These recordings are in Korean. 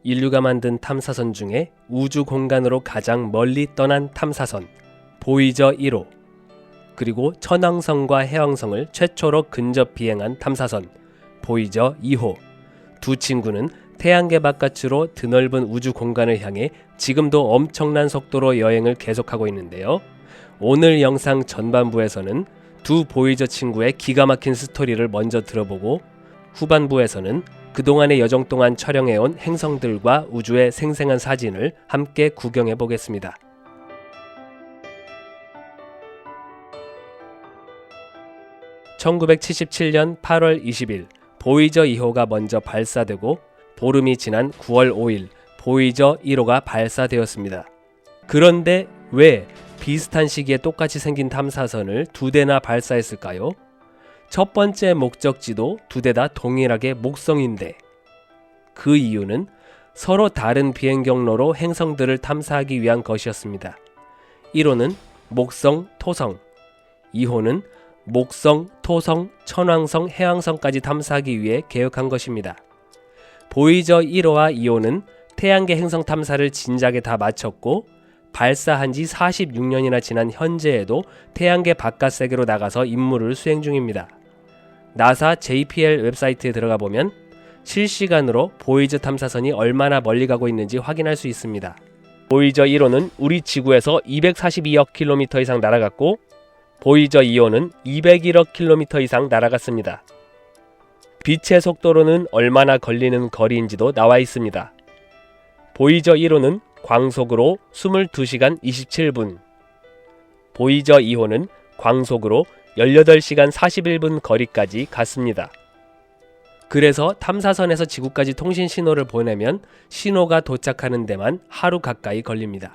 인류가 만든 탐사선 중에 우주 공간으로 가장 멀리 떠난 탐사선 보이저 1호, 그리고 천왕성과 해왕성을 최초로 근접 비행한 탐사선 보이저 2호. 두 친구는 태양계 바깥으로 드넓은 우주 공간을 향해 지금도 엄청난 속도로 여행을 계속하고 있는데요. 오늘 영상 전반부에서는 두 보이저 친구의 기가 막힌 스토리를 먼저 들어보고, 후반부에서는 그동안의 여정 동안 촬영해온 행성들과 우주의 생생한 사진을 함께 구경해 보겠습니다. (1977년 8월 20일) 보이저 2호가 먼저 발사되고, 보름이 지난 9월 5일 보이저 1호가 발사되었습니다. 그런데 왜 비슷한 시기에 똑같이 생긴 탐사선을 두 대나 발사했을까요? 첫 번째 목적지도 두 대 다 동일하게 목성인데, 그 이유는 서로 다른 비행 경로로 행성들을 탐사하기 위한 것이었습니다. 1호는 목성, 토성, 2호는 목성, 토성, 천왕성, 해왕성까지 탐사하기 위해 계획한 것입니다. 보이저 1호와 2호는 태양계 행성 탐사를 진작에 다 마쳤고, 발사한 지 46년이나 지난 현재에도 태양계 바깥 세계로 나가서 임무를 수행 중입니다. 나사 JPL 웹사이트에 들어가 보면 실시간으로 보이저 탐사선이 얼마나 멀리 가고 있는지 확인할 수 있습니다. 보이저 1호는 우리 지구에서 242억 킬로미터 이상 날아갔고, 보이저 2호는 201억 킬로미터 이상 날아갔습니다. 빛의 속도로는 얼마나 걸리는 거리인지도 나와 있습니다. 보이저 1호는 광속으로 22시간 27분, 보이저 2호는 광속으로 18시간 41분 거리까지 갔습니다. 그래서 탐사선에서 지구까지 통신 신호를 보내면 신호가 도착하는 데만 하루 가까이 걸립니다.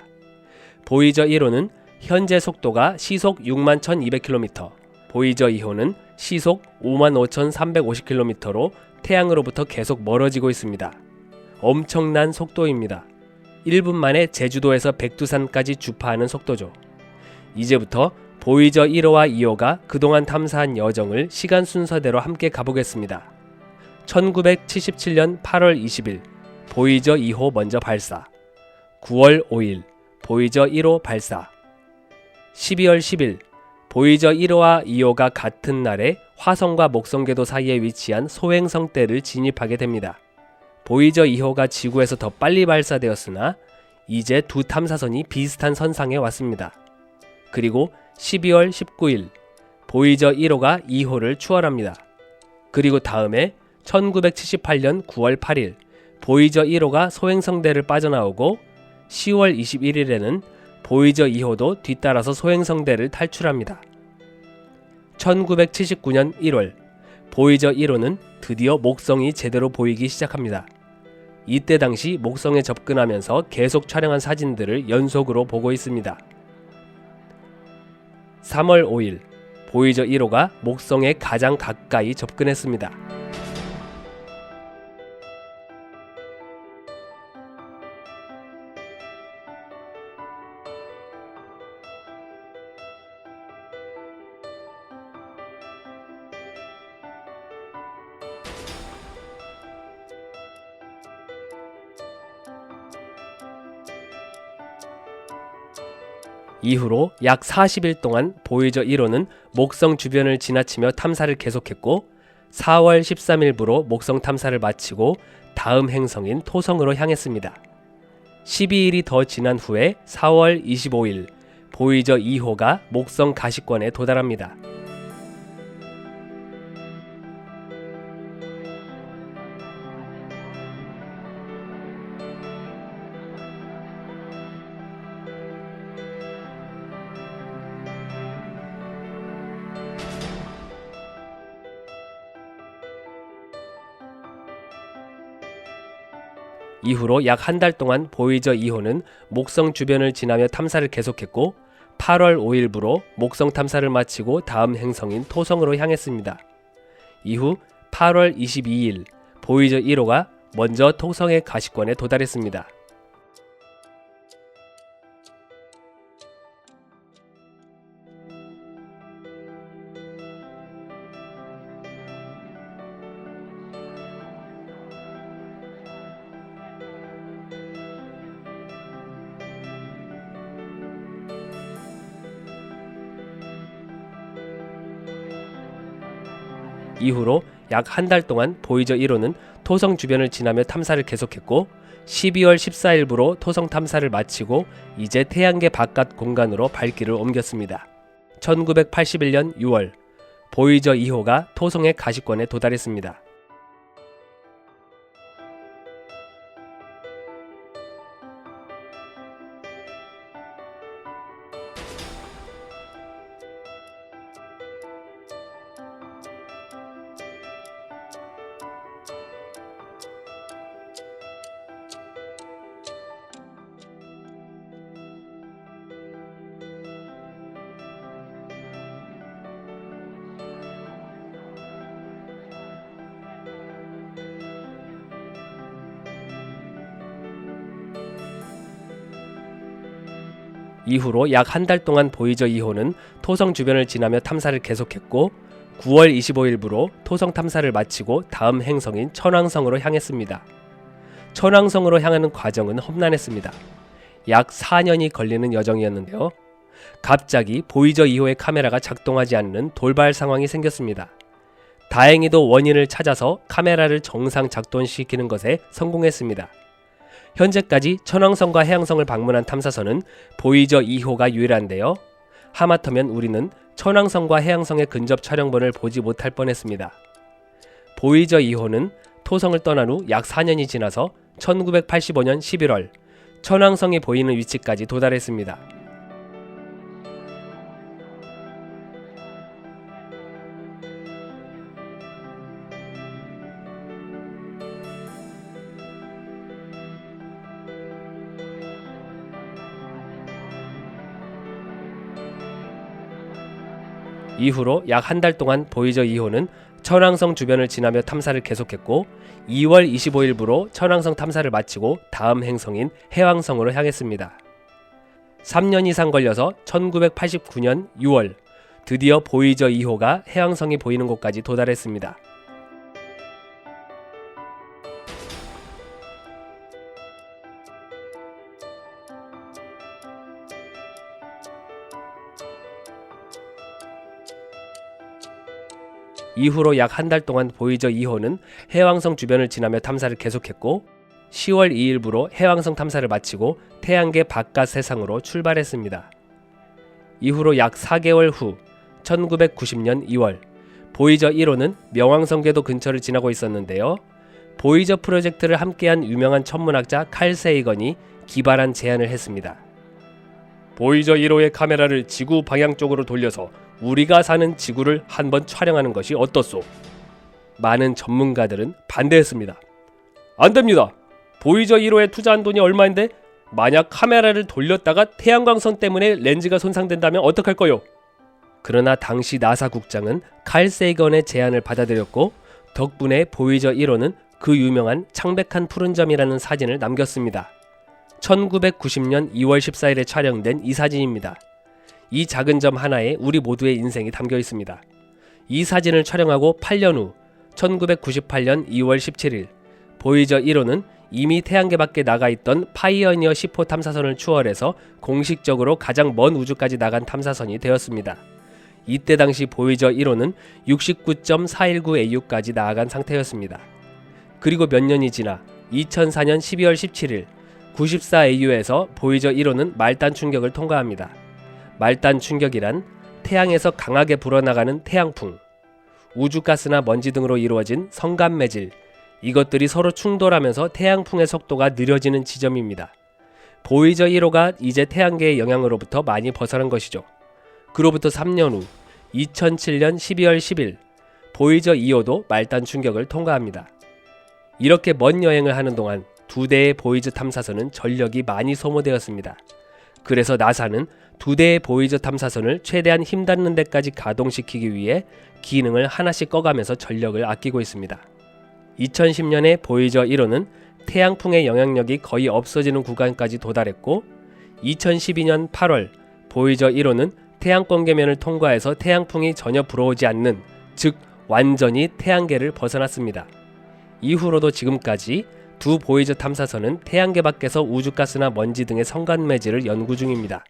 보이저 1호는 현재 속도가 시속 61,200km, 보이저 2호는 시속 55,350km로 태양으로부터 계속 멀어지고 있습니다. 엄청난 속도입니다. 1분 만에 제주도에서 백두산까지 주파하는 속도죠. 이제부터 보이저 1호와 2호가 그동안 탐사한 여정을 시간 순서대로 함께 가보겠습니다. 1977년 8월 20일 보이저 2호 먼저 발사, 9월 5일 보이저 1호 발사, 12월 10일 보이저 1호와 2호가 같은 날에 화성과 목성궤도 사이에 위치한 소행성대를 진입하게 됩니다. 보이저 2호가 지구에서 더 빨리 발사되었으나 이제 두 탐사선이 비슷한 선상에 왔습니다. 그리고 12월 19일 보이저 1호가 2호를 추월합니다. 그리고 다음에 1978년 9월 8일 보이저 1호가 소행성대를 빠져나오고, 10월 21일에는 보이저 2호도 뒤따라서 소행성대를 탈출합니다. 1979년 1월 보이저 1호는 드디어 목성이 제대로 보이기 시작합니다. 이때 당시 목성에 접근하면서 계속 촬영한 사진들을 연속으로 보고 있습니다. 3월 5일 보이저 1호가 목성에 가장 가까이 접근했습니다. 이후로 약 40일 동안 보이저 1호는 목성 주변을 지나치며 탐사를 계속했고, 4월 13일부로 목성 탐사를 마치고 다음 행성인 토성으로 향했습니다. 12일이 더 지난 후에 4월 25일 보이저 2호가 목성 가시권에 도달합니다. 이후로 약 한 달 동안 보이저 2호는 목성 주변을 지나며 탐사를 계속했고, 8월 5일부로 목성 탐사를 마치고 다음 행성인 토성으로 향했습니다. 이후 8월 22일 보이저 1호가 먼저 토성의 가시권에 도달했습니다. 이후로 약 한 달 동안 보이저 1호는 토성 주변을 지나며 탐사를 계속했고 12월 14일부로 토성 탐사를 마치고 이제 태양계 바깥 공간으로 발길을 옮겼습니다. 1981년 6월 보이저 2호가 토성의 가시권에 도달했습니다. 이후로 약 한 달 동안 보이저 2호는 토성 주변을 지나며 탐사를 계속했고 9월 25일부로 토성 탐사를 마치고 다음 행성인 천왕성으로 향했습니다. 천왕성으로 향하는 과정은 험난했습니다. 약 4년이 걸리는 여정이었는데요. 갑자기 보이저 2호의 카메라가 작동하지 않는 돌발 상황이 생겼습니다. 다행히도 원인을 찾아서 카메라를 정상 작동시키는 것에 성공했습니다. 현재까지 천왕성과 해왕성을 방문한 탐사선은 보이저 2호가 유일한데요. 하마터면 우리는 천왕성과 해왕성의 근접 촬영본을 보지 못할 뻔했습니다. 보이저 2호는 토성을 떠난 후 약 4년이 지나서 1985년 11월 천왕성이 보이는 위치까지 도달했습니다. 이후로 약 한 달 동안 보이저 2호는 천왕성 주변을 지나며 탐사를 계속했고 2월 25일부로 천왕성 탐사를 마치고 다음 행성인 해왕성으로 향했습니다. 3년 이상 걸려서 1989년 6월 드디어 보이저 2호가 해왕성이 보이는 곳까지 도달했습니다. 이후로 약 한 달 동안 보이저 2호는 해왕성 주변을 지나며 탐사를 계속했고 10월 2일부로 해왕성 탐사를 마치고 태양계 바깥 세상으로 출발했습니다. 이후로 약 4개월 후 1990년 2월 보이저 1호는 명왕성 궤도 근처를 지나고 있었는데요. 보이저 프로젝트를 함께한 유명한 천문학자 칼 세이건이 기발한 제안을 했습니다. 보이저 1호의 카메라를 지구 방향 쪽으로 돌려서 우리가 사는 지구를 한번 촬영하는 것이 어떻소? 많은 전문가들은 반대했습니다. 안 됩니다. 보이저 1호에 투자한 돈이 얼마인데 만약 카메라를 돌렸다가 태양광선 때문에 렌즈가 손상된다면 어떡할 거요? 그러나 당시 나사 국장은 칼 세이건의 제안을 받아들였고 덕분에 보이저 1호는 그 유명한 창백한 푸른 점이라는 사진을 남겼습니다. 1990년 2월 14일에 촬영된 이 사진입니다. 이 작은 점 하나에 우리 모두의 인생이 담겨 있습니다. 이 사진을 촬영하고 8년 후 1998년 2월 17일 보이저 1호는 이미 태양계 밖에 나가 있던 파이어니어 10호 탐사선을 추월해서 공식적으로 가장 먼 우주까지 나간 탐사선이 되었습니다. 이때 당시 보이저 1호는 69.419AU까지 나아간 상태였습니다. 그리고 몇 년이 지나 2004년 12월 17일 94AU에서 보이저 1호는 말단 충격을 통과합니다. 말단 충격이란 태양에서 강하게 불어나가는 태양풍, 우주가스나 먼지 등으로 이루어진 성간매질, 이것들이 서로 충돌하면서 태양풍의 속도가 느려지는 지점입니다. 보이저 1호가 이제 태양계의 영향으로부터 많이 벗어난 것이죠. 그로부터 3년 후 2007년 12월 10일 보이저 2호도 말단 충격을 통과합니다. 이렇게 먼 여행을 하는 동안 두 대의 보이저 탐사선은 전력이 많이 소모되었습니다. 그래서 나사는 두 대의 보이저 탐사선을 최대한 힘닿는 데까지 가동시키기 위해 기능을 하나씩 꺼가면서 전력을 아끼고 있습니다. 2010년에 보이저 1호는 태양풍의 영향력이 거의 없어지는 구간까지 도달했고 2012년 8월 보이저 1호는 태양권 계면을 통과해서 태양풍이 전혀 불어오지 않는, 즉 완전히 태양계를 벗어났습니다. 이후로도 지금까지 두 보이저 탐사선은 태양계 밖에서 우주가스나 먼지 등의 성간매질을 연구 중입니다.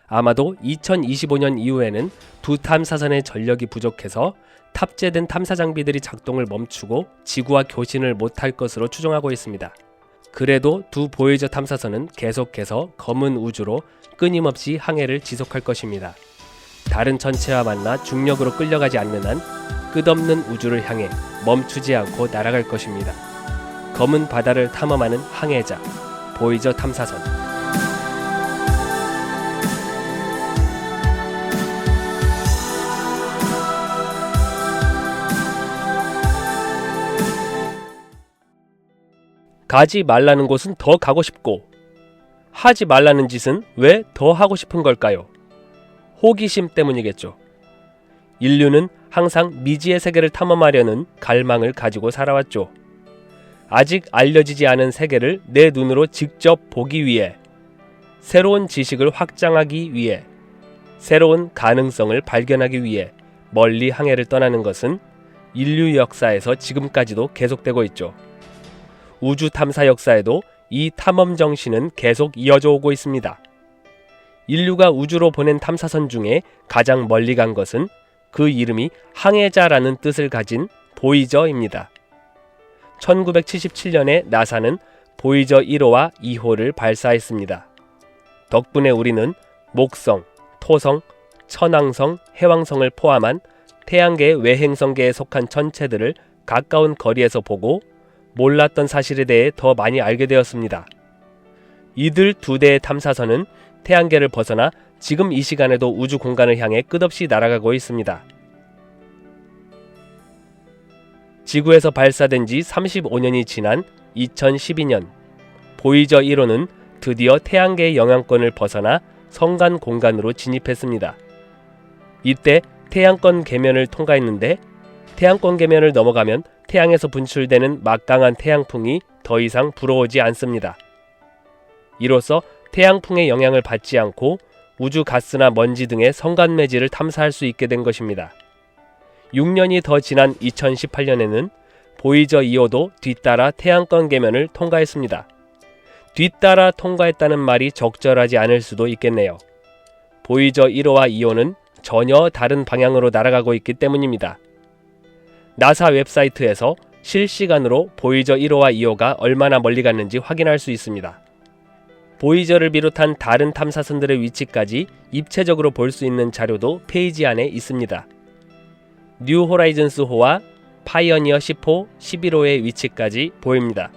아마도 2025년 이후에는 두 탐사선의 전력이 부족해서 탑재된 탐사 장비들이 작동을 멈추고 지구와 교신을 못할 것으로 추정하고 있습니다. 그래도 두 보이저 탐사선은 계속해서 검은 우주로 끊임없이 항해를 지속할 것입니다. 다른 전체와 만나 중력으로 끌려가지 않는 한 끝없는 우주를 향해 멈추지 않고 날아갈 것입니다. 검은 바다를 탐험하는 항해자, 보이저 탐사선. 가지 말라는 곳은 더 가고 싶고, 하지 말라는 짓은 왜 더 하고 싶은 걸까요? 호기심 때문이겠죠. 인류는 항상 미지의 세계를 탐험하려는 갈망을 가지고 살아왔죠. 아직 알려지지 않은 세계를 내 눈으로 직접 보기 위해, 새로운 지식을 확장하기 위해, 새로운 가능성을 발견하기 위해 멀리 항해를 떠나는 것은 인류 역사에서 지금까지도 계속되고 있죠. 우주 탐사 역사에도 이 탐험 정신은 계속 이어져 오고 있습니다. 인류가 우주로 보낸 탐사선 중에 가장 멀리 간 것은 그 이름이 항해자라는 뜻을 가진 보이저입니다. 1977년에 나사는 보이저 1호와 2호를 발사했습니다. 덕분에 우리는 목성, 토성, 천왕성, 해왕성을 포함한 태양계의 외행성계에 속한 천체들을 가까운 거리에서 보고 몰랐던 사실에 대해 더 많이 알게 되었습니다. 이들 두 대의 탐사선은 태양계를 벗어나 지금 이 시간에도 우주 공간을 향해 끝없이 날아가고 있습니다. 지구에서 발사된 지 35년이 지난 2012년, 보이저 1호는 드디어 태양계의 영향권을 벗어나 성간 공간으로 진입했습니다. 이때 태양권 계면을 통과했는데, 태양권 계면을 넘어가면 태양에서 분출되는 막강한 태양풍이 더 이상 불어오지 않습니다. 이로써 태양풍의 영향을 받지 않고 우주 가스나 먼지 등의 성간매질을 탐사할 수 있게 된 것입니다. 6년이 더 지난 2018년에는 보이저 2호도 뒤따라 태양권 계면을 통과했습니다. 뒤따라 통과했다는 말이 적절하지 않을 수도 있겠네요. 보이저 1호와 2호는 전혀 다른 방향으로 날아가고 있기 때문입니다. 나사 웹사이트에서 실시간으로 보이저 1호와 2호가 얼마나 멀리 갔는지 확인할 수 있습니다. 보이저를 비롯한 다른 탐사선들의 위치까지 입체적으로 볼 수 있는 자료도 페이지 안에 있습니다. 뉴 호라이즌스호와 파이어니어 10호, 11호의 위치까지 보입니다.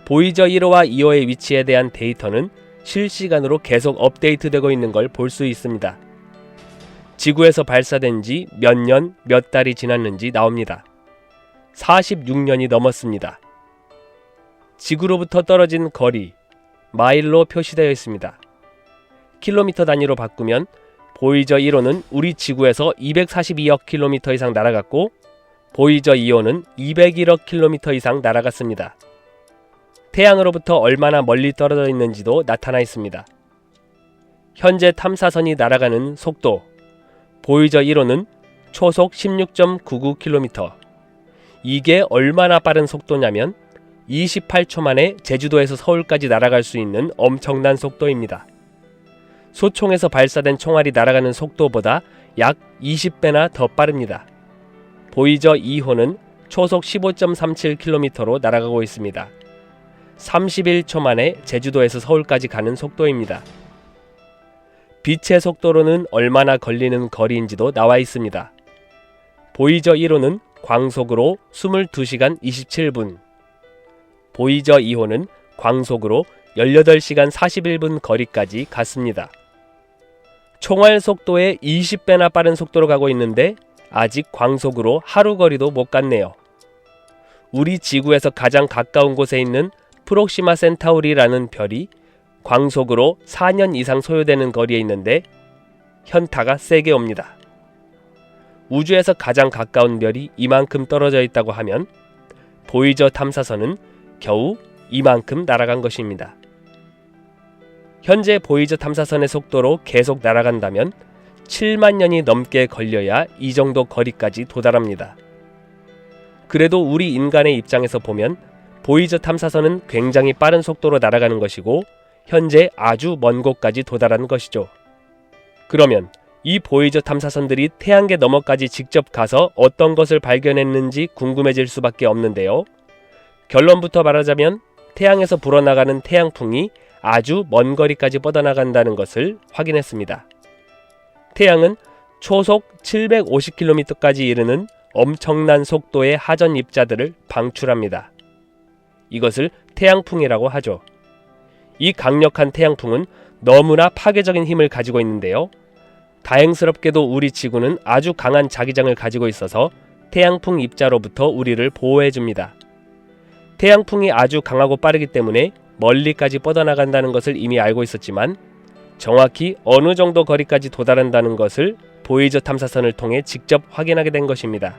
보이저 1호와 2호의 위치에 대한 데이터는 실시간으로 계속 업데이트되고 있는 걸 볼 수 있습니다. 지구에서 발사된 지 몇 년, 몇 달이 지났는지 나옵니다. 46년이 넘었습니다. 지구로부터 떨어진 거리, 마일로 표시되어 있습니다. 킬로미터 단위로 바꾸면 보이저 1호는 우리 지구에서 242억 킬로미터 이상 날아갔고, 보이저 2호는 201억 킬로미터 이상 날아갔습니다. 태양으로부터 얼마나 멀리 떨어져 있는지도 나타나 있습니다. 현재 탐사선이 날아가는 속도, 보이저 1호는 초속 16.99km. 이게 얼마나 빠른 속도냐면 28초 만에 제주도에서 서울까지 날아갈 수 있는 엄청난 속도입니다. 소총에서 발사된 총알이 날아가는 속도보다 약 20배나 더 빠릅니다. 보이저 2호는 초속 15.37km로 날아가고 있습니다. 31초 만에 제주도에서 서울까지 가는 속도입니다. 빛의 속도로는 얼마나 걸리는 거리인지도 나와 있습니다. 보이저 1호는 광속으로 22시간 27분, 보이저 2호는 광속으로 18시간 41분 거리까지 갔습니다. 총알 속도의 20배나 빠른 속도로 가고 있는데 아직 광속으로 하루 거리도 못 갔네요. 우리 지구에서 가장 가까운 곳에 있는 프록시마 센타우리라는 별이 광속으로 4년 이상 소요되는 거리에 있는데 현타가 세게 옵니다. 우주에서 가장 가까운 별이 이만큼 떨어져 있다고 하면 보이저 탐사선은 겨우 이만큼 날아간 것입니다. 현재 보이저 탐사선의 속도로 계속 날아간다면 7만 년이 넘게 걸려야 이 정도 거리까지 도달합니다. 그래도 우리 인간의 입장에서 보면 보이저 탐사선은 굉장히 빠른 속도로 날아가는 것이고 현재 아주 먼 곳까지 도달한 것이죠. 그러면 이 보이저 탐사선들이 태양계 너머까지 직접 가서 어떤 것을 발견했는지 궁금해질 수밖에 없는데요. 결론부터 말하자면 태양에서 불어나가는 태양풍이 아주 먼 거리까지 뻗어나간다는 것을 확인했습니다. 태양은 초속 750km까지 이르는 엄청난 속도의 하전 입자들을 방출합니다. 이것을 태양풍이라고 하죠. 이 강력한 태양풍은 너무나 파괴적인 힘을 가지고 있는데요. 다행스럽게도 우리 지구는 아주 강한 자기장을 가지고 있어서 태양풍 입자로부터 우리를 보호해줍니다. 태양풍이 아주 강하고 빠르기 때문에 멀리까지 뻗어나간다는 것을 이미 알고 있었지만 정확히 어느 정도 거리까지 도달한다는 것을 보이저 탐사선을 통해 직접 확인하게 된 것입니다.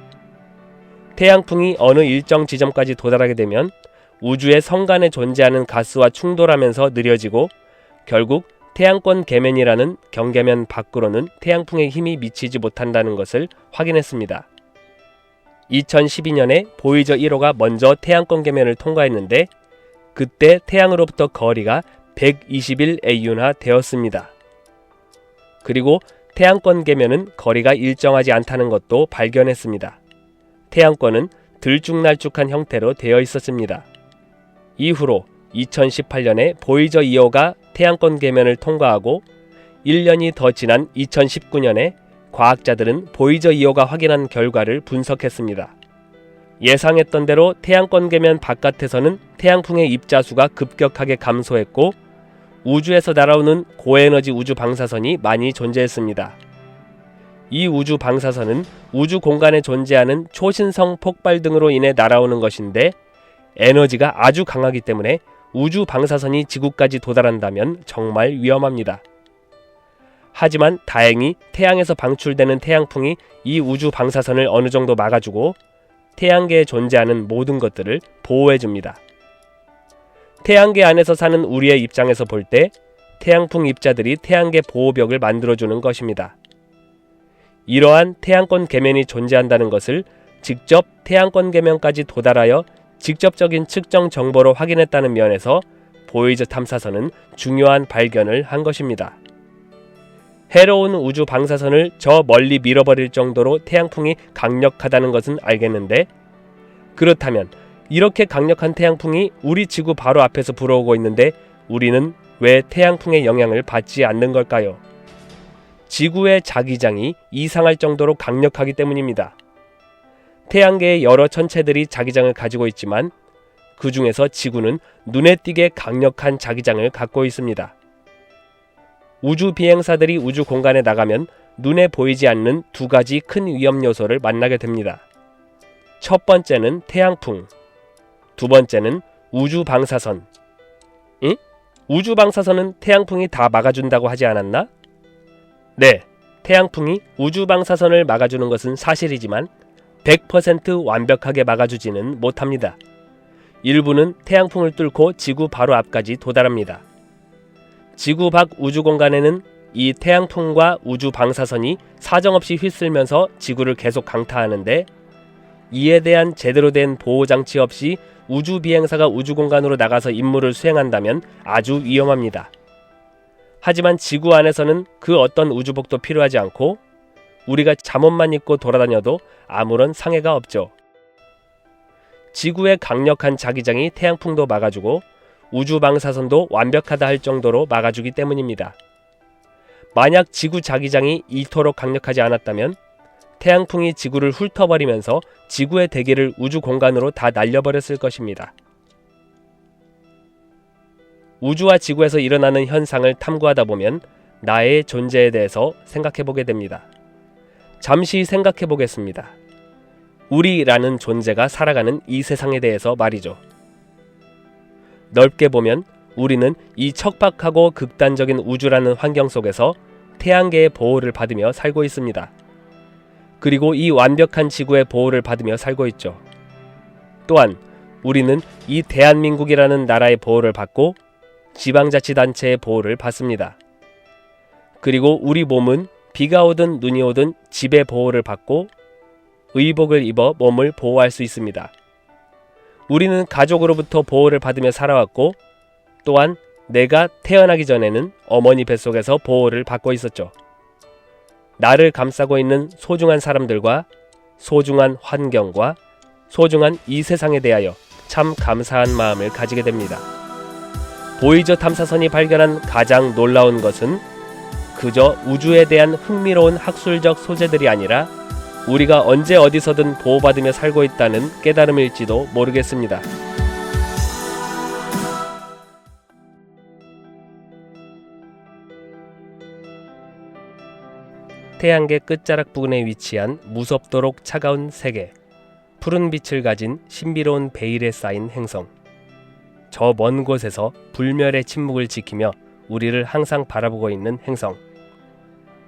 태양풍이 어느 일정 지점까지 도달하게 되면 우주의 성간에 존재하는 가스와 충돌하면서 느려지고 결국 태양권 계면이라는 경계면 밖으로는 태양풍의 힘이 미치지 못한다는 것을 확인했습니다. 2012년에 보이저 1호가 먼저 태양권 계면을 통과했는데 그때 태양으로부터 거리가 121AU나 되었습니다. 그리고 태양권 계면은 거리가 일정하지 않다는 것도 발견했습니다. 태양권은 들쭉날쭉한 형태로 되어 있었습니다. 이후로 2018년에 보이저 2호가 태양권 계면을 통과하고 1년이 더 지난 2019년에 과학자들은 보이저 2호가 확인한 결과를 분석했습니다. 예상했던 대로 태양권 계면 바깥에서는 태양풍의 입자수가 급격하게 감소했고 우주에서 날아오는 고에너지 우주 방사선이 많이 존재했습니다. 이 우주 방사선은 우주 공간에 존재하는 초신성 폭발 등으로 인해 날아오는 것인데 에너지가 아주 강하기 때문에 우주 방사선이 지구까지 도달한다면 정말 위험합니다. 하지만 다행히 태양에서 방출되는 태양풍이 이 우주 방사선을 어느 정도 막아주고 태양계에 존재하는 모든 것들을 보호해줍니다. 태양계 안에서 사는 우리의 입장에서 볼 때 태양풍 입자들이 태양계 보호벽을 만들어주는 것입니다. 이러한 태양권 계면이 존재한다는 것을 직접 태양권 계면까지 도달하여 직접적인 측정 정보로 확인했다는 면에서 보이저 탐사선은 중요한 발견을 한 것입니다. 해로운 우주 방사선을 저 멀리 밀어버릴 정도로 태양풍이 강력하다는 것은 알겠는데 그렇다면 이렇게 강력한 태양풍이 우리 지구 바로 앞에서 불어오고 있는데 우리는 왜 태양풍의 영향을 받지 않는 걸까요? 지구의 자기장이 이상할 정도로 강력하기 때문입니다. 태양계의 여러 천체들이 자기장을 가지고 있지만 그 중에서 지구는 눈에 띄게 강력한 자기장을 갖고 있습니다. 우주 비행사들이 우주 공간에 나가면 눈에 보이지 않는 두 가지 큰 위험 요소를 만나게 됩니다. 첫 번째는 태양풍, 두 번째는 우주 방사선. 응? 우주 방사선은 태양풍이 다 막아준다고 하지 않았나? 네, 태양풍이 우주 방사선을 막아주는 것은 사실이지만 100% 완벽하게 막아주지는 못합니다. 일부는 태양풍을 뚫고 지구 바로 앞까지 도달합니다. 지구 밖 우주 공간에는 이 태양풍과 우주 방사선이 사정없이 휩쓸면서 지구를 계속 강타하는데 이에 대한 제대로 된 보호장치 없이 우주 비행사가 우주 공간으로 나가서 임무를 수행한다면 아주 위험합니다. 하지만 지구 안에서는 그 어떤 우주복도 필요하지 않고 우리가 잠옷만 입고 돌아다녀도 아무런 상해가 없죠. 지구의 강력한 자기장이 태양풍도 막아주고 우주 방사선도 완벽하다 할 정도로 막아주기 때문입니다. 만약 지구 자기장이 이토록 강력하지 않았다면 태양풍이 지구를 훑어버리면서 지구의 대기를 우주 공간으로 다 날려버렸을 것입니다. 우주와 지구에서 일어나는 현상을 탐구하다 보면 나의 존재에 대해서 생각해보게 됩니다. 잠시 생각해보겠습니다. 우리라는 존재가 살아가는 이 세상에 대해서 말이죠. 넓게 보면 우리는 이 척박하고 극단적인 우주라는 환경 속에서 태양계의 보호를 받으며 살고 있습니다. 그리고 이 완벽한 지구의 보호를 받으며 살고 있죠. 또한 우리는 이 대한민국이라는 나라의 보호를 받고 지방자치단체의 보호를 받습니다. 그리고 우리 몸은 비가 오든 눈이 오든 집의 보호를 받고 의복을 입어 몸을 보호할 수 있습니다. 우리는 가족으로부터 보호를 받으며 살아왔고 또한 내가 태어나기 전에는 어머니 뱃속에서 보호를 받고 있었죠. 나를 감싸고 있는 소중한 사람들과 소중한 환경과 소중한 이 세상에 대하여 참 감사한 마음을 가지게 됩니다. 보이저 탐사선이 발견한 가장 놀라운 것은 그저 우주에 대한 흥미로운 학술적 소재들이 아니라 우리가 언제 어디서든 보호받으며 살고 있다는 깨달음일지도 모르겠습니다. 태양계 끝자락 부근에 위치한 무섭도록 차가운 세계, 푸른 빛을 가진 신비로운 베일에 쌓인 행성. 저 먼 곳에서 불멸의 침묵을 지키며 우리를 항상 바라보고 있는 행성.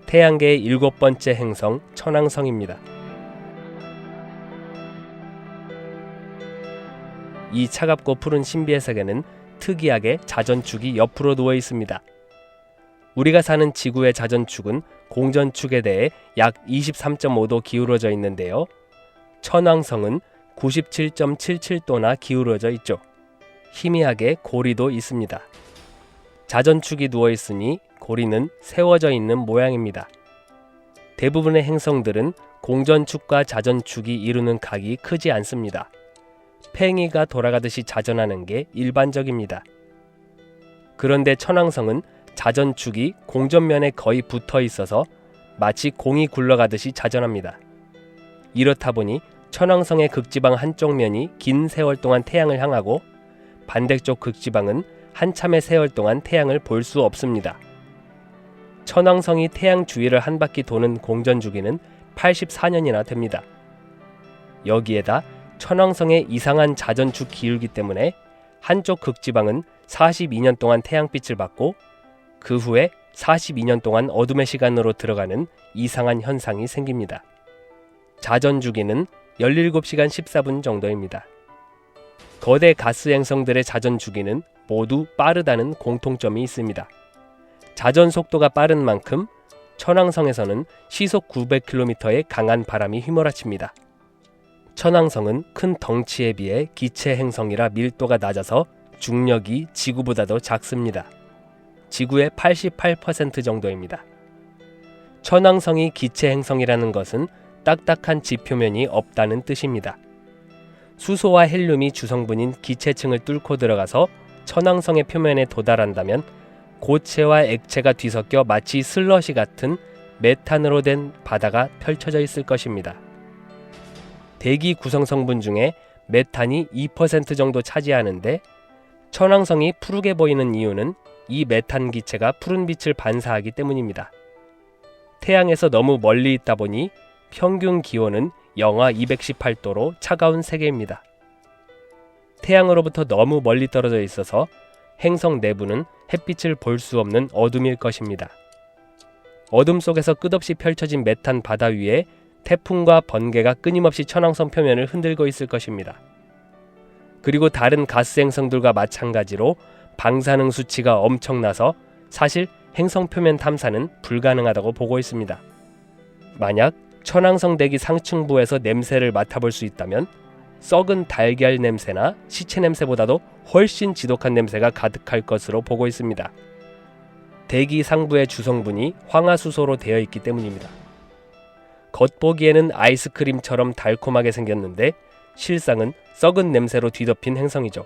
태양계의 7번째 행성 천왕성입니다. 이 차갑고 푸른 신비의 세계는 특이하게 자전축이 옆으로 누워 있습니다. 우리가 사는 지구의 자전축은 공전축에 대해 약 23.5도 기울어져 있는데요. 천왕성은 97.77도나 기울어져 있죠. 희미하게 고리도 있습니다. 자전축이 누워 있으니 고리는 세워져 있는 모양입니다. 대부분의 행성들은 공전축과 자전축이 이루는 각이 크지 않습니다. 팽이가 돌아가듯이 자전하는 게 일반적입니다. 그런데 천왕성은 자전축이 공전면에 거의 붙어 있어서 마치 공이 굴러가듯이 자전합니다. 이렇다 보니 천왕성의 극지방 한쪽 면이 긴 세월 동안 태양을 향하고 반대쪽 극지방은 한참의 세월 동안 태양을 볼 수 없습니다. 천왕성이 태양 주위를 한 바퀴 도는 공전 주기는 84년이나 됩니다. 여기에다 천왕성의 이상한 자전축 기울기 때문에 한쪽 극지방은 42년 동안 태양빛을 받고 그 후에 42년 동안 어둠의 시간으로 들어가는 이상한 현상이 생깁니다. 자전 주기는 17시간 14분 정도입니다. 거대 가스 행성들의 자전 주기는 모두 빠르다는 공통점이 있습니다. 자전 속도가 빠른 만큼 천왕성에서는 시속 900km의 강한 바람이 휘몰아칩니다. 천왕성은 큰 덩치에 비해 기체 행성이라 밀도가 낮아서 중력이 지구보다도 작습니다. 지구의 88% 정도입니다. 천왕성이 기체 행성이라는 것은 딱딱한 지표면이 없다는 뜻입니다. 수소와 헬륨이 주성분인 기체층을 뚫고 들어가서 천왕성의 표면에 도달한다면 고체와 액체가 뒤섞여 마치 슬러시 같은 메탄으로 된 바다가 펼쳐져 있을 것입니다. 대기 구성 성분 중에 메탄이 2% 정도 차지하는데 천왕성이 푸르게 보이는 이유는 이 메탄 기체가 푸른 빛을 반사하기 때문입니다. 태양에서 너무 멀리 있다 보니 평균 기온은 영하 218도로 차가운 세계입니다. 태양으로부터 너무 멀리 떨어져 있어서 행성 내부는 햇빛을 볼 수 없는 어둠일 것입니다. 어둠 속에서 끝없이 펼쳐진 메탄 바다 위에 태풍과 번개가 끊임없이 천왕성 표면을 흔들고 있을 것입니다. 그리고 다른 가스 행성들과 마찬가지로 방사능 수치가 엄청나서 사실 행성 표면 탐사는 불가능하다고 보고 있습니다. 만약 천왕성 대기 상층부에서 냄새를 맡아볼 수 있다면 썩은 달걀 냄새나 시체 냄새보다도 훨씬 지독한 냄새가 가득할 것으로 보고 있습니다. 대기 상부의 주성분이 황화수소로 되어 있기 때문입니다. 겉보기에는 아이스크림처럼 달콤하게 생겼는데 실상은 썩은 냄새로 뒤덮인 행성이죠.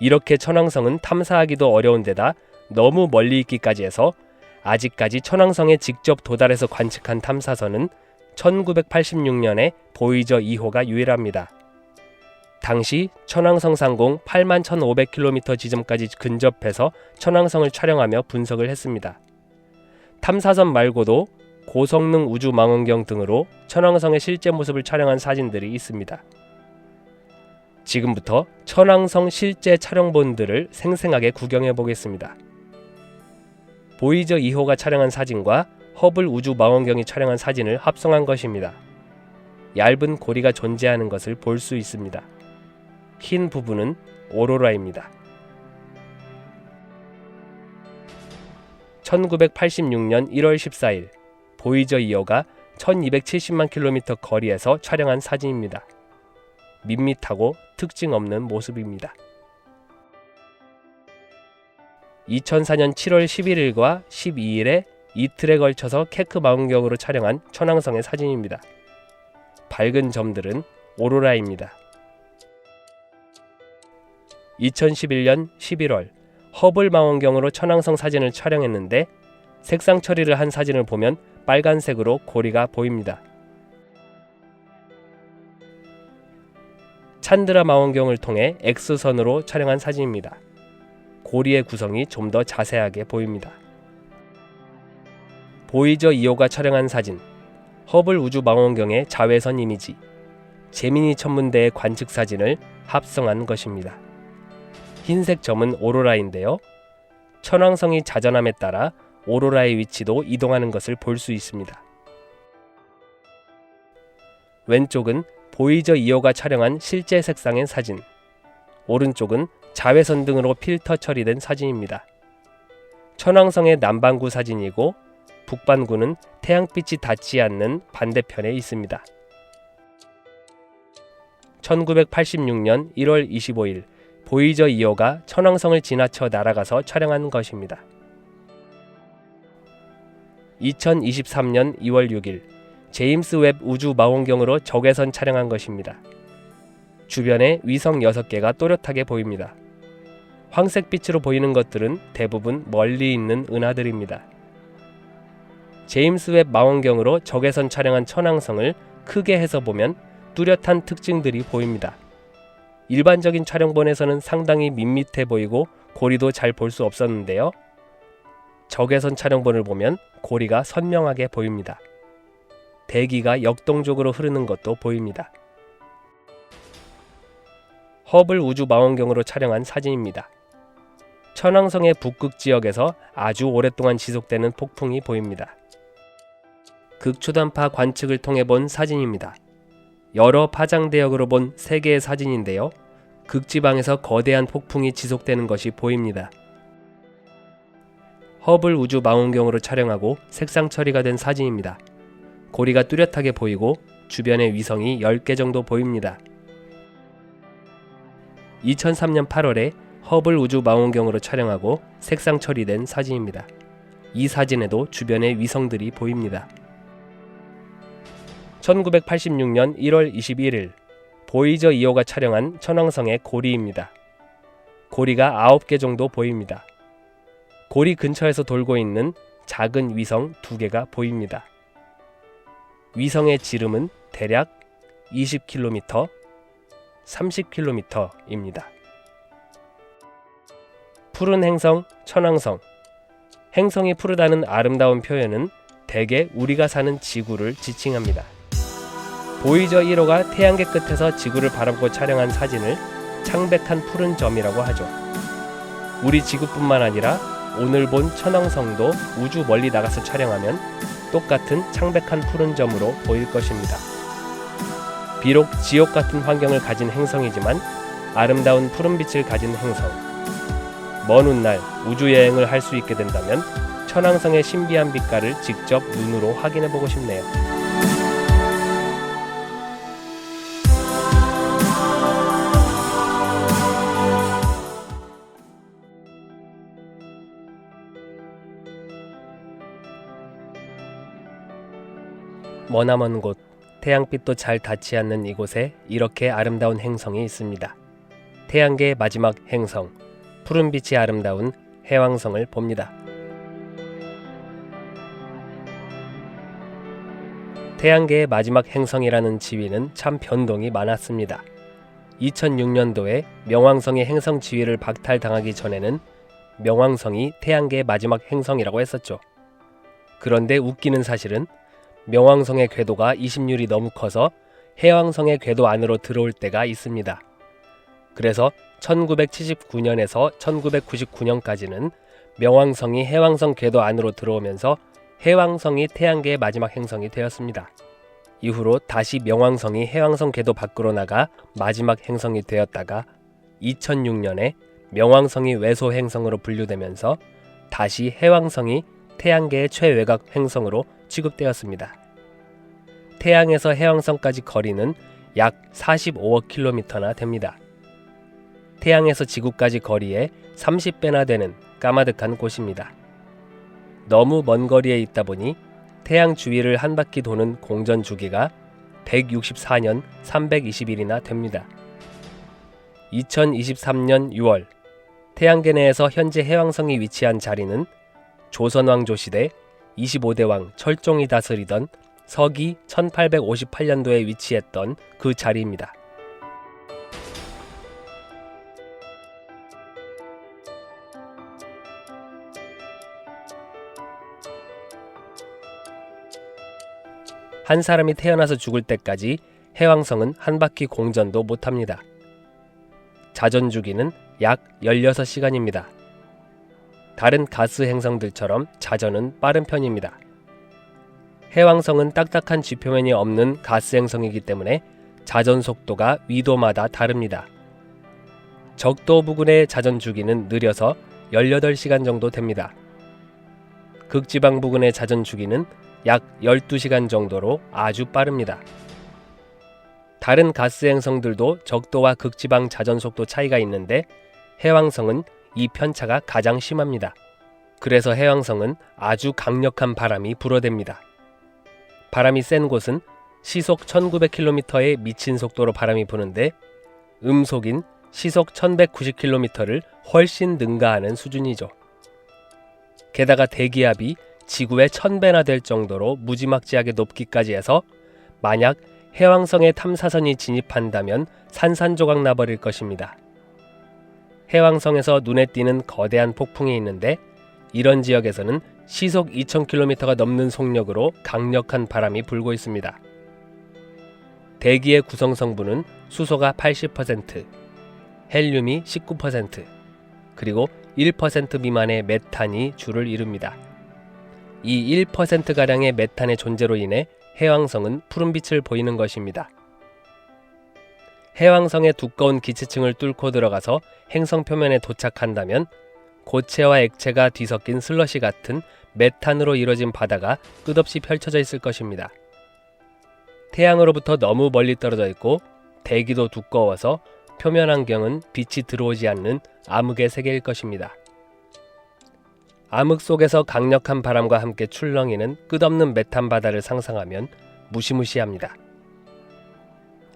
이렇게 천왕성은 탐사하기도 어려운 데다 너무 멀리 있기까지 해서 아직까지 천왕성에 직접 도달해서 관측한 탐사선은 1986년에 보이저 2호가 유일합니다. 당시 천왕성 상공 81,500km 지점까지 근접해서 천왕성을 촬영하며 분석을 했습니다. 탐사선 말고도 고성능 우주망원경 등으로 천왕성의 실제 모습을 촬영한 사진들이 있습니다. 지금부터 천왕성 실제 촬영본들을 생생하게 구경해 보겠습니다. 보이저 2호가 촬영한 사진과 허블 우주망원경이 촬영한 사진을 합성한 것입니다. 얇은 고리가 존재하는 것을 볼 수 있습니다. 흰 부분은 오로라입니다. 1986년 1월 14일 보이저 2호가 1270만 킬로미터 거리에서 촬영한 사진입니다. 밋밋하고 특징 없는 모습입니다. 2004년 7월 11일과 12일에 이틀에 걸쳐서 케크 망원경으로 촬영한 천왕성의 사진입니다. 밝은 점들은 오로라입니다. 2011년 11월 허블 망원경으로 천왕성 사진을 촬영했는데 색상 처리를 한 사진을 보면 빨간색으로 고리가 보입니다. 찬드라 망원경을 통해 X선으로 촬영한 사진입니다. 고리의 구성이 좀 더 자세하게 보입니다. 보이저 2호가 촬영한 사진, 허블 우주 망원경의 자외선 이미지, 제미니 천문대의 관측 사진을 합성한 것입니다. 흰색 점은 오로라인데요. 천왕성이 자전함에 따라 오로라의 위치도 이동하는 것을 볼 수 있습니다. 왼쪽은 보이저 2호가 촬영한 실제 색상의 사진, 오른쪽은 자외선 등으로 필터 처리된 사진입니다. 천왕성의 남반구 사진이고 북반구는 태양빛이 닿지 않는 반대편에 있습니다. 1986년 1월 25일 보이저 2호가 천왕성을 지나쳐 날아가서 촬영한 것입니다. 2023년 2월 6일 제임스 웹 우주 망원경으로 적외선 촬영한 것입니다. 주변에 위성 6개가 또렷하게 보입니다. 황색빛으로 보이는 것들은 대부분 멀리 있는 은하들입니다. 제임스 웹 망원경으로 적외선 촬영한 천왕성을 크게 해서 보면 뚜렷한 특징들이 보입니다. 일반적인 촬영본에서는 상당히 밋밋해 보이고 고리도 잘 볼 수 없었는데요. 적외선 촬영본을 보면 고리가 선명하게 보입니다. 대기가 역동적으로 흐르는 것도 보입니다. 허블 우주 망원경으로 촬영한 사진입니다. 천왕성의 북극 지역에서 아주 오랫동안 지속되는 폭풍이 보입니다. 극초단파 관측을 통해 본 사진입니다. 여러 파장 대역으로 본 3개의 사진인데요. 극지방에서 거대한 폭풍이 지속되는 것이 보입니다. 허블 우주 망원경으로 촬영하고 색상 처리가 된 사진입니다. 고리가 뚜렷하게 보이고 주변에 위성이 10개 정도 보입니다. 2003년 8월에 허블 우주 망원경으로 촬영하고 색상 처리된 사진입니다. 이 사진에도 주변에 위성들이 보입니다. 1986년 1월 21일 보이저 2호가 촬영한 천왕성의 고리입니다. 고리가 9개 정도 보입니다. 고리 근처에서 돌고 있는 작은 위성 2개가 보입니다. 위성의 지름은 대략 20km, 30km입니다. 푸른 행성 천왕성. 행성이 푸르다는 아름다운 표현은 대개 우리가 사는 지구를 지칭합니다. 보이저 1호가 태양계 끝에서 지구를 바라보고 촬영한 사진을 창백한 푸른 점이라고 하죠. 우리 지구뿐만 아니라 오늘 본 천왕성도 우주 멀리 나가서 촬영하면 똑같은 창백한 푸른 점으로 보일 것입니다. 비록 지옥 같은 환경을 가진 행성이지만 아름다운 푸른빛을 가진 행성. 먼 훗날 우주여행을 할 수 있게 된다면 천왕성의 신비한 빛깔을 직접 눈으로 확인해보고 싶네요. 머나먼 곳, 태양빛도 잘 닿지 않는 이곳에 이렇게 아름다운 행성이 있습니다. 태양계의 마지막 행성, 푸른빛이 아름다운 해왕성을 봅니다. 태양계의 마지막 행성이라는 지위는 참 변동이 많았습니다. 2006년도에 명왕성이 행성 지위를 박탈당하기 전에는 명왕성이 태양계의 마지막 행성이라고 했었죠. 그런데 웃기는 사실은 명왕성의 궤도가 20률이 너무 커서 해왕성의 궤도 안으로 들어올 때가 있습니다. 그래서 1979년에서 1999년까지는 명왕성이 해왕성 궤도 안으로 들어오면서 해왕성이 태양계의 마지막 행성이 되었습니다. 이후로 다시 명왕성이 해왕성 궤도 밖으로 나가 마지막 행성이 되었다가 2006년에 명왕성이 외소 행성으로 분류되면서 다시 해왕성이 태양계의 최외곽 행성으로 취급되었습니다. 태양에서 해왕성까지 거리는 약 45억 킬로미터나 됩니다. 태양에서 지구까지 거리의 30배나 되는 까마득한 곳입니다. 너무 먼 거리에 있다 보니 태양 주위를 한 바퀴 도는 공전 주기가 164년 320일이나 됩니다. 2023년 6월 태양계 내에서 현재 해왕성이 위치한 자리는 조선왕조 시대 25대 왕 철종이 다스리던 서기 1858년도에 위치했던 그 자리입니다. 한 사람이 태어나서 죽을 때까지 해왕성은 한 바퀴 공전도 못합니다. 자전 주기는 약 16시간입니다. 다른 가스 행성들처럼 자전은 빠른 편입니다. 해왕성은 딱딱한 지표면이 없는 가스 행성이기 때문에 자전 속도가 위도마다 다릅니다. 적도 부근의 자전 주기는 느려서 18시간 정도 됩니다. 극지방 부근의 자전 주기는 약 12시간 정도로 아주 빠릅니다. 다른 가스 행성들도 적도와 극지방 자전 속도 차이가 있는데 해왕성은 이 편차가 가장 심합니다. 그래서 해왕성은 아주 강력한 바람이 불어댑니다. 바람이 센 곳은 시속 1900km의 미친 속도로 바람이 부는데 음속인 시속 1190km를 훨씬 능가하는 수준이죠. 게다가 대기압이 지구의 1000배나 될 정도로 무지막지하게 높기까지 해서 만약 해왕성에 탐사선이 진입한다면 산산조각 나버릴 것입니다. 해왕성에서 눈에 띄는 거대한 폭풍이 있는데 이런 지역에서는 시속 2000km가 넘는 속력으로 강력한 바람이 불고 있습니다. 대기의 구성 성분은 수소가 80%, 헬륨이 19%, 그리고 1% 미만의 메탄이 주를 이룹니다. 이 1%가량의 메탄의 존재로 인해 해왕성은 푸른빛을 보이는 것입니다. 해왕성의 두꺼운 기체층을 뚫고 들어가서 행성 표면에 도착한다면 고체와 액체가 뒤섞인 슬러시 같은 메탄으로 이루어진 바다가 끝없이 펼쳐져 있을 것입니다. 태양으로부터 너무 멀리 떨어져 있고 대기도 두꺼워서 표면 환경은 빛이 들어오지 않는 암흑의 세계일 것입니다. 암흑 속에서 강력한 바람과 함께 출렁이는 끝없는 메탄 바다를 상상하면 무시무시합니다.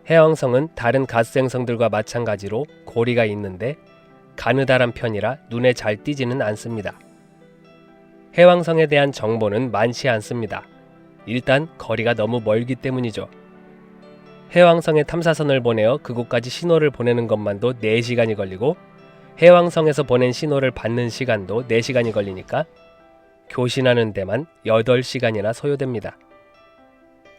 해왕성은 다른 가스 행성들과 마찬가지로 고리가 있는데 가느다란 편이라 눈에 잘 띄지는 않습니다. 해왕성에 대한 정보는 많지 않습니다. 일단 거리가 너무 멀기 때문이죠. 해왕성에 탐사선을 보내어 그곳까지 신호를 보내는 것만도 4시간이 걸리고 해왕성에서 보낸 신호를 받는 시간도 4시간이 걸리니까 교신하는 데만 8시간이나 소요됩니다.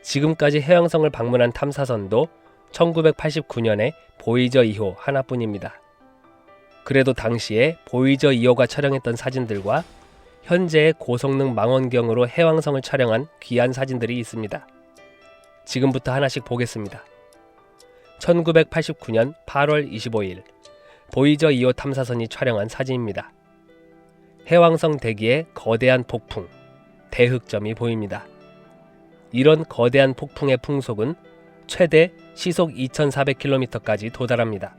지금까지 해왕성을 방문한 탐사선도 1989년에 보이저 2호 하나뿐입니다. 그래도 당시에 보이저 2호가 촬영했던 사진들과 현재의 고성능 망원경으로 해왕성을 촬영한 귀한 사진들이 있습니다. 지금부터 하나씩 보겠습니다. 1989년 8월 25일 보이저 2호 탐사선이 촬영한 사진입니다. 해왕성 대기에 거대한 폭풍, 대흑점이 보입니다. 이런 거대한 폭풍의 풍속은 최대 시속 2400km까지 도달합니다.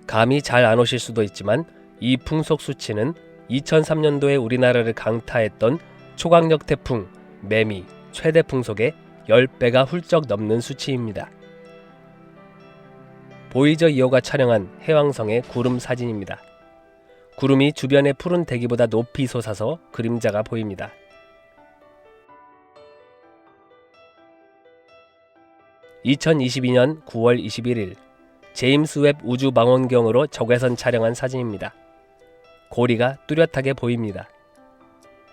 감이 잘 안 오실 수도 있지만 이 풍속 수치는 2003년도에 우리나라를 강타했던 초강력 태풍 매미 최대 풍속의 10배가 훌쩍 넘는 수치입니다. 보이저 2호가 촬영한 해왕성의 구름 사진입니다. 구름이 주변의 푸른 대기보다 높이 솟아서 그림자가 보입니다. (2022년 9월 21일) 제임스 웹 우주 망원경으로 적외선 촬영한 사진입니다. 고리가 뚜렷하게 보입니다.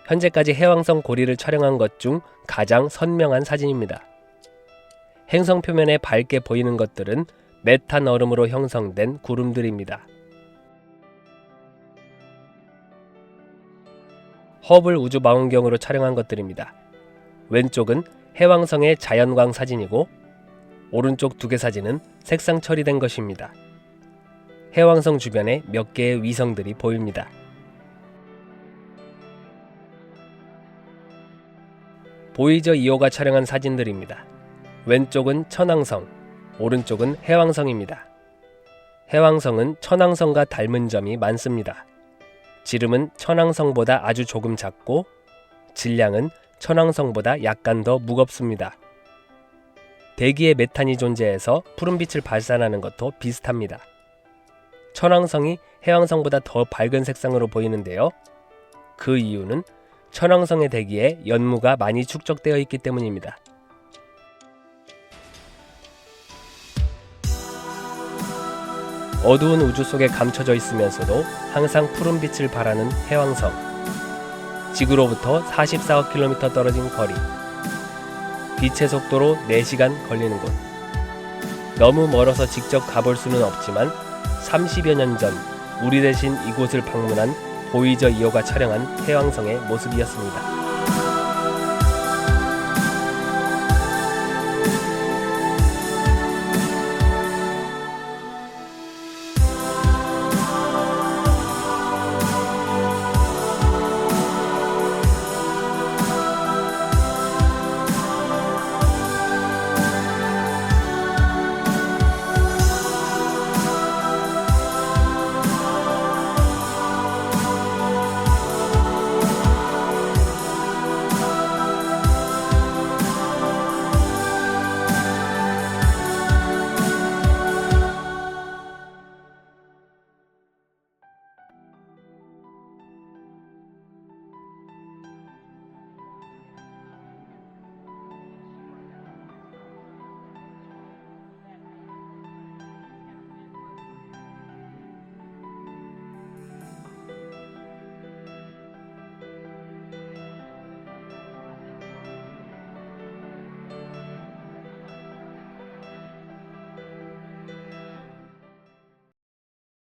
현재까지 해왕성 고리를 촬영한 것 중 가장 선명한 사진입니다. 행성 표면에 밝게 보이는 것들은 메탄 얼음으로 형성된 구름들입니다. 허블 우주 망원경으로 촬영한 것들입니다. 왼쪽은 해왕성의 자연광 사진이고 오른쪽 2개 사진은 색상 처리된 것입니다. 해왕성 주변에 몇 개의 위성들이 보입니다. 보이저 2호가 촬영한 사진들입니다. 왼쪽은 천왕성, 오른쪽은 해왕성입니다. 해왕성은 천왕성과 닮은 점이 많습니다. 지름은 천왕성보다 아주 조금 작고 질량은 천왕성보다 약간 더 무겁습니다. 대기에 메탄이 존재해서 푸른빛을 발산하는 것도 비슷합니다. 천왕성이 해왕성보다 더 밝은 색상으로 보이는데요. 그 이유는 천왕성의 대기에 연무가 많이 축적되어 있기 때문입니다. 어두운 우주 속에 감춰져 있으면서도 항상 푸른빛을 발하는 해왕성. 지구로부터 44억 km 떨어진 거리. 빛의 속도로 4시간 걸리는 곳. 너무 멀어서 직접 가볼 수는 없지만 30여 년 전 우리 대신 이곳을 방문한 보이저 2호가 촬영한 해왕성의 모습이었습니다.